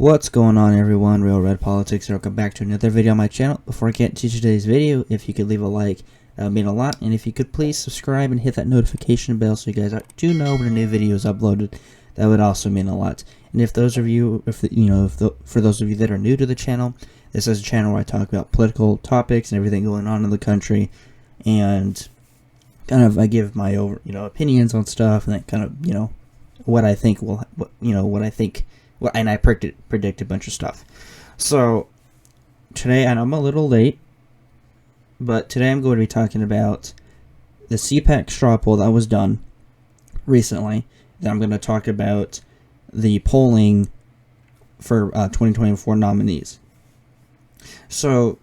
What's going on, everyone? Real Red Politics here. Welcome back to another video on my channel. Before I get to today's video, if you could leave a like, that would mean a lot. And if you could please subscribe and hit that notification bell so you guys do know when a new video is uploaded, that would also mean a lot. And if those of you, for those of you that are new to the channel, this is a channel where I talk about political topics and everything going on in the country, and kind of I give my opinions on stuff, and then kind of what I think will, and I predict a bunch of stuff. So today, and I'm a little late, but today I'm going to be talking about the CPAC straw poll that was done recently. Then I'm going to talk about the polling for 2024 nominees. So,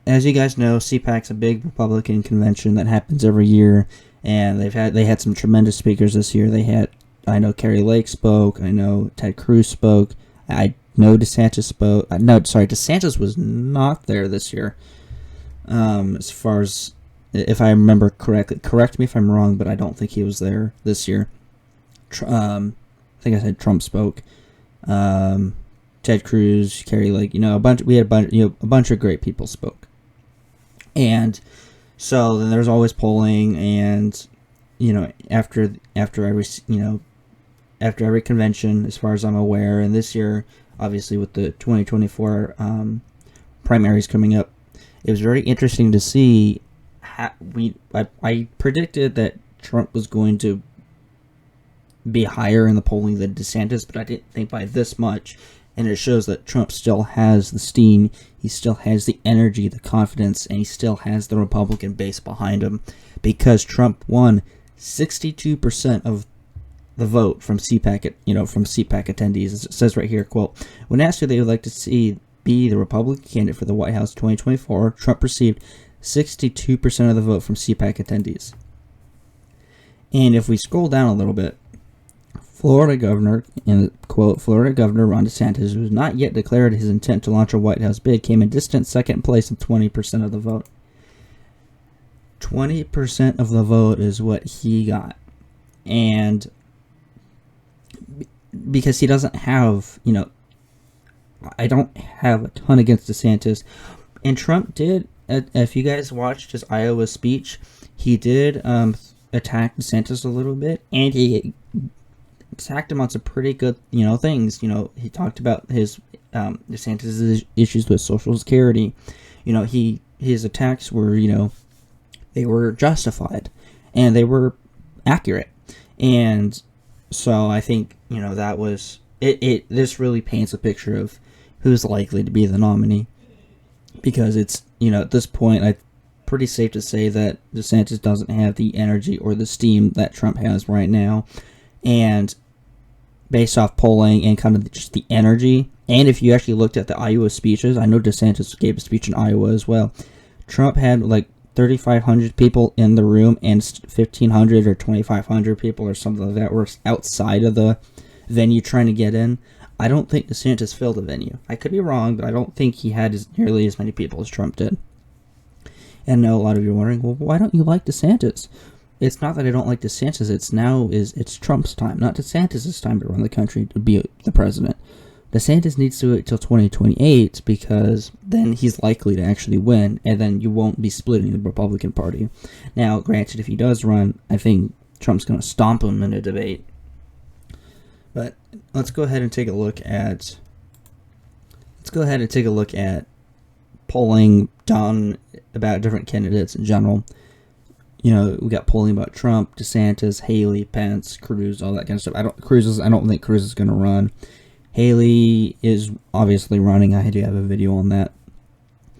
as you guys know, CPAC's a big Republican convention that happens every year, and they had some tremendous speakers this year. I know Carrie Lake spoke. I know Ted Cruz spoke. I know DeSantis spoke. DeSantis was not there this year. As far as, if I remember correctly, correct me if I'm wrong, but I don't think he was there this year. I think I said Trump spoke. Ted Cruz, Carrie Lake, a bunch of great people spoke. And so then there's always polling, and after every convention, as far as I'm aware, and this year, obviously with the 2024 primaries coming up, it was very interesting to see I predicted that Trump was going to be higher in the polling than DeSantis, but I didn't think by this much. And it shows that Trump still has the steam, he still has the energy, the confidence, and he still has the Republican base behind him, because Trump won 62% of the vote from CPAC, from CPAC attendees. It says right here, quote, "When asked who they would like to see be the Republican candidate for the White House 2024, Trump received 62% of the vote from CPAC attendees." And if we scroll down a little bit, Florida Governor, in quote, "Florida Governor Ron DeSantis, who has not yet declared his intent to launch a White House bid, came in distant second place with 20% of the vote." 20% of the vote is what he got. And because he doesn't have, I don't have a ton against DeSantis. And Trump did, if you guys watched his Iowa speech, he did attack DeSantis a little bit, and he attacked him on some pretty good, things. He talked about his DeSantis' issues with Social Security. His attacks were, they were justified, and they were accurate. And so I think, that was it. This really paints a picture of who's likely to be the nominee, because it's, at this point, I'm pretty safe to say that DeSantis doesn't have the energy or the steam that Trump has right now. And based off polling and kind of just the energy, and if you actually looked at the Iowa speeches, I know DeSantis gave a speech in Iowa as well. Trump had like 3,500 people in the room, and 1,500 or 2,500 people or something like that were outside of the venue trying to get in. I don't think DeSantis filled the venue. I could be wrong, but I don't think he had nearly as many people as Trump did. And I know a lot of you are wondering, well, why don't you like DeSantis? It's not that I don't like DeSantis. It's Trump's time, not DeSantis' time to run the country, to be the president. DeSantis needs to wait till 2028, because then he's likely to actually win, and then you won't be splitting the Republican Party. Now, granted, if he does run, I think Trump's going to stomp him in a debate. But let's go ahead and take a look at polling done about different candidates in general. We got polling about Trump, DeSantis, Haley, Pence, Cruz, all that kind of stuff. I don't think Cruz is going to run. Haley is obviously running. I do have a video on that.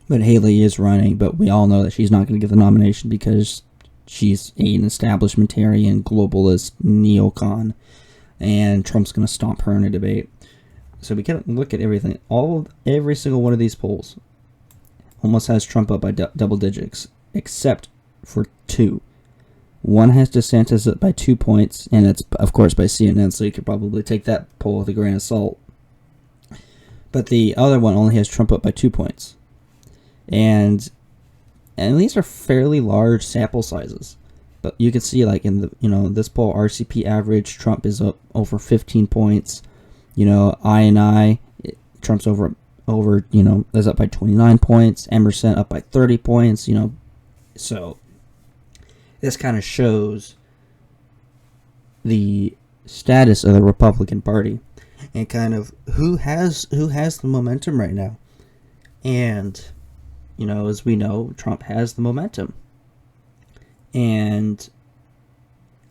But Haley is running, but we all know that she's not going to get the nomination because she's an establishmentarian, globalist, neocon, and Trump's going to stomp her in a debate. So we can look at everything. Every single one of these polls almost has Trump up by double digits, except for two. One has DeSantis up by 2 points, and it's, of course, by CNN, so you could probably take that poll with a grain of salt. But the other one only has Trump up by 2 points. And these are fairly large sample sizes. But you can see, like, in the, this poll, RCP average, Trump is up over 15 points. I, Trump's over, is up by 29 points. Emerson up by 30 points, So this kind of shows the status of the Republican Party and kind of who has the momentum right now. And, as we know, Trump has the momentum. And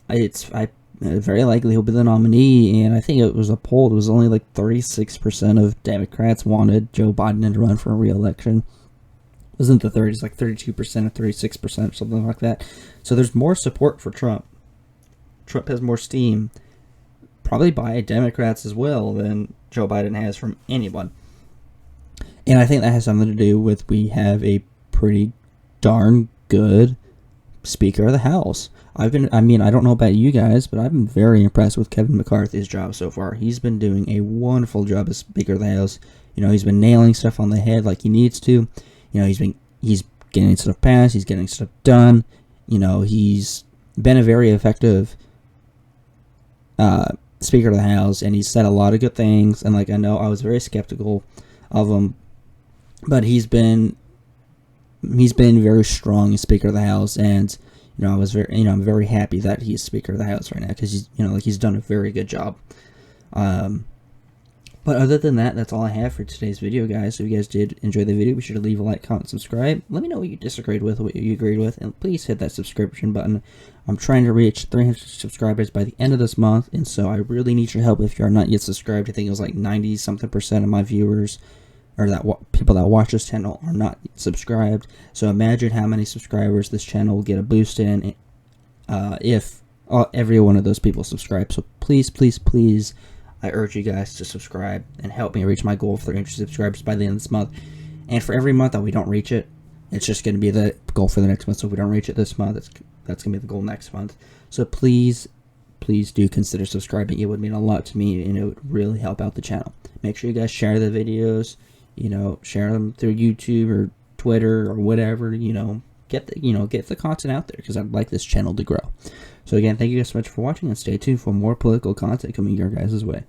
very likely he'll be the nominee, and I think it was a poll. It was only like 36% of Democrats wanted Joe Biden to run for a re-election. It wasn't the 30s, like 32% or 36% or something like that. So there's more support for Trump. Trump has more steam, probably by Democrats as well, than Joe Biden has from anyone. And I think that has something to do with we have a pretty darn good Speaker of the House. I don't know about you guys, but I've been very impressed with Kevin McCarthy's job so far. He's been doing a wonderful job as Speaker of the House. He's been nailing stuff on the head like he needs to. He's getting stuff passed. He's getting stuff done. He's been a very effective Speaker of the House, and he's said a lot of good things. And I know I was very skeptical of him, but he's been very strong as Speaker of the House, and I'm very happy that he's Speaker of the House right now because he's done a very good job. But other than that, that's all I have for today's video, guys. So if you guys did enjoy the video, be sure to leave a like, comment, subscribe. Let me know what you disagreed with, what you agreed with, and please hit that subscription button. I'm trying to reach 300 subscribers by the end of this month, and so I really need your help if you are not yet subscribed. I think it was like 90-something% of my viewers, or people that watch this channel, are not subscribed. So imagine how many subscribers this channel will get a boost in if every one of those people subscribe. So please, please, please, I urge you guys to subscribe and help me reach my goal of 300 subscribers by the end of this month. And for every month that we don't reach it, it's just going to be the goal for the next month. So if we don't reach it this month, that's going to be the goal next month. So please, please do consider subscribing. It would mean a lot to me, and it would really help out the channel. Make sure you guys share the videos. Share them through YouTube or Twitter or whatever. Get the content out there because I'd like this channel to grow. So again, thank you guys so much for watching, and stay tuned for more political content coming your guys' way.